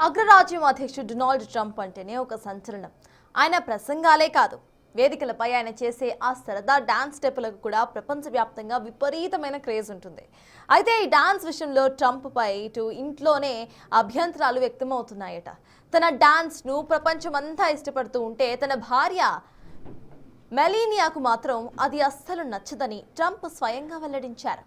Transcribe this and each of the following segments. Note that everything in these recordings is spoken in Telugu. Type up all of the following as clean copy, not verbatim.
అగ్రరాజ్యం అధ్యక్షుడు డొనాల్డ్ ట్రంప్ అంటేనే ఒక సంచలనం. ఆయన ప్రసంగాలే కాదు, వేదికలపై ఆయన చేసే ఆ సరదా డాన్స్ స్టెప్పులకు కూడా ప్రపంచవ్యాప్తంగా విపరీతమైన క్రేజ్ ఉంటుంది. అయితే ఈ డాన్స్ విషయంలో ట్రంప్ పై ఇటు ఇంట్లోనే అభ్యంతరాలు వ్యక్తమవుతున్నాయట. తన డాన్స్ను ప్రపంచమంతా ఇష్టపడుతూ ఉంటే తన భార్య మెలీనియాకు మాత్రం అది అస్సలు నచ్చదని ట్రంప్ స్వయంగా వెల్లడించారు.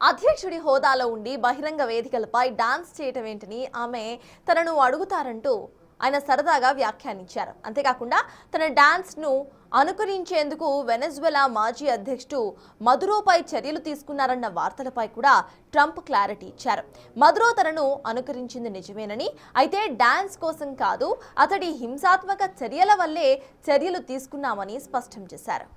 అధ్యక్షుడి హోదాలో ఉండి బహిరంగ వేదికలపై డాన్స్ చేయటం ఏంటని ఆమె తనను అడుగుతారంటూ ఆయన సరదాగా వ్యాఖ్యానించారు. అంతేకాకుండా తన డాన్స్ను అనుకరించేందుకు వెనెజువెలా మాజీ అధ్యక్షుడు మదురోపై చర్యలు తీసుకున్నారన్న వార్తలపై కూడా ట్రంప్ క్లారిటీ ఇచ్చారు. మదురో తనను అనుకరించింది నిజమేనని, అయితే డాన్స్ కోసం కాదు, అతడి హింసాత్మక చర్యల వల్లే చర్యలు తీసుకున్నామని స్పష్టం చేశారు.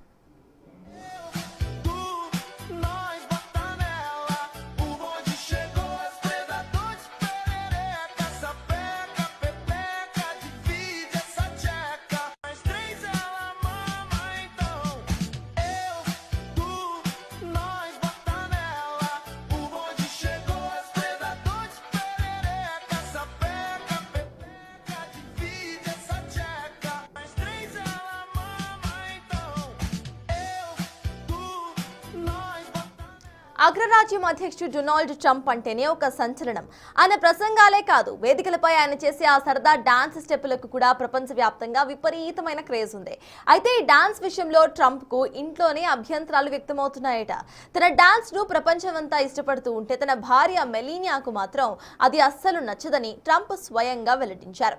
అగ్రరాజ్యం అధ్యక్షుడు డొనాల్డ్ ట్రంప్ అంటేనే ఒక సంచలనం. ఆయన ప్రసంగాలే కాదు, వేదికలపై ఆయన చేసే ఆ సరదా డాన్స్ స్టెప్పులకు కూడా ప్రపంచవ్యాప్తంగా విపరీతమైన క్రేజ్ ఉంది. అయితే ఈ డాన్స్ విషయంలో ట్రంప్ కు ఇంట్లోనే అభ్యంతరాలు వ్యక్తమవుతున్నాయట. తన డాన్స్ ను ప్రపంచమంతా ఇష్టపడుతూ ఉంటే తన భార్య మెలీనియాకు మాత్రం అది అస్సలు నచ్చదని ట్రంప్ స్వయంగా వెల్లడించారు.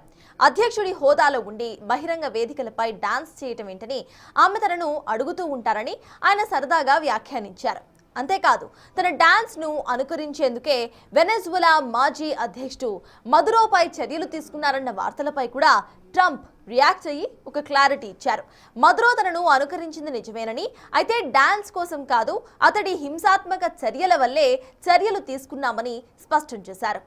అధ్యక్షుడి హోదాలో ఉండి బహిరంగ వేదికలపై డాన్స్ చేయటం ఏంటని ఆమె తనను అడుగుతూ ఉంటారని ఆయన సరదాగా వ్యాఖ్యానించారు. అంతేకాదు, తన డాన్స్ ను అనుకరించేందుకే వెనెజువెలా మాజీ అధ్యక్షుడు మదురోపై చర్యలు తీసుకున్నారన్న వార్తలపై కూడా ట్రంప్ రియాక్ట్ అయ్యి ఒక క్లారిటీ ఇచ్చారు. మదురో తనను అనుకరించింది నిజమేనని, అయితే డాన్స్ కోసం కాదు, అతడి హింసాత్మక చర్యల వల్లే చర్యలు తీసుకున్నామని స్పష్టం చేశారు.